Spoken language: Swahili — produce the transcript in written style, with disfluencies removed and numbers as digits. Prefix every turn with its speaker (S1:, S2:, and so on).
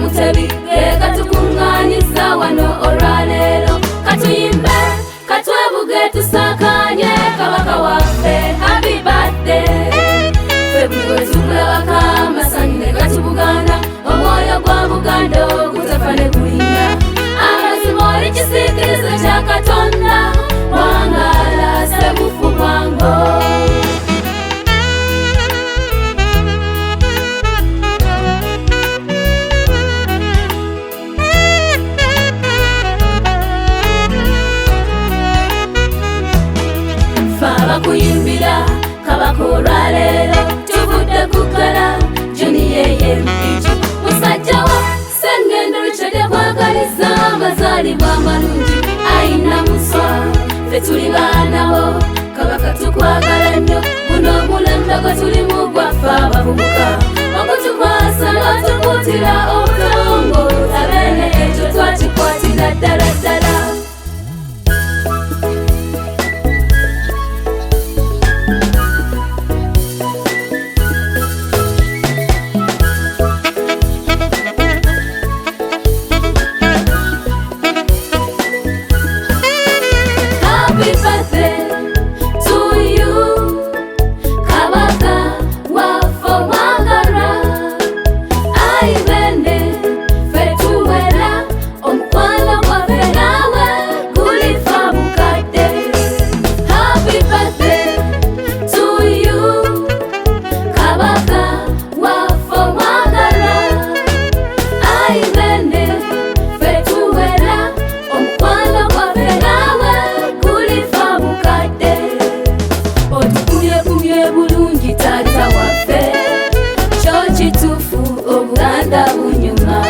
S1: Mutebi katukunganyiza wano olwaleero. Katuyimbe katwebuge tusakanye kabaka waffe happy birthday. Ffe buli we tukulabako amasanyu ne gatubugana, omwoyo gwa Buganda ogutafa ne gulinda. Amazima oli kisiikirizo kya Katonda, wangaala ssebufu bwango. Kuyimbira kabaka olwaleero, tuvudde kukala Joni yeye mpiki. Musajja wa Ssengendo Richard kwagaliza amazaalibwa amalungi ayina muswa. Ffe tuli baana bo kabaka tukwagala nnyo, guno omulembe gwe tulimu gwaffe abavubuka. Okutukwasa n'otukuutira obutongo, tabeene ekyo twakikwatira ddala ddala. Bulungi taata waffe, kyo kituufu Obuganda bunyuma.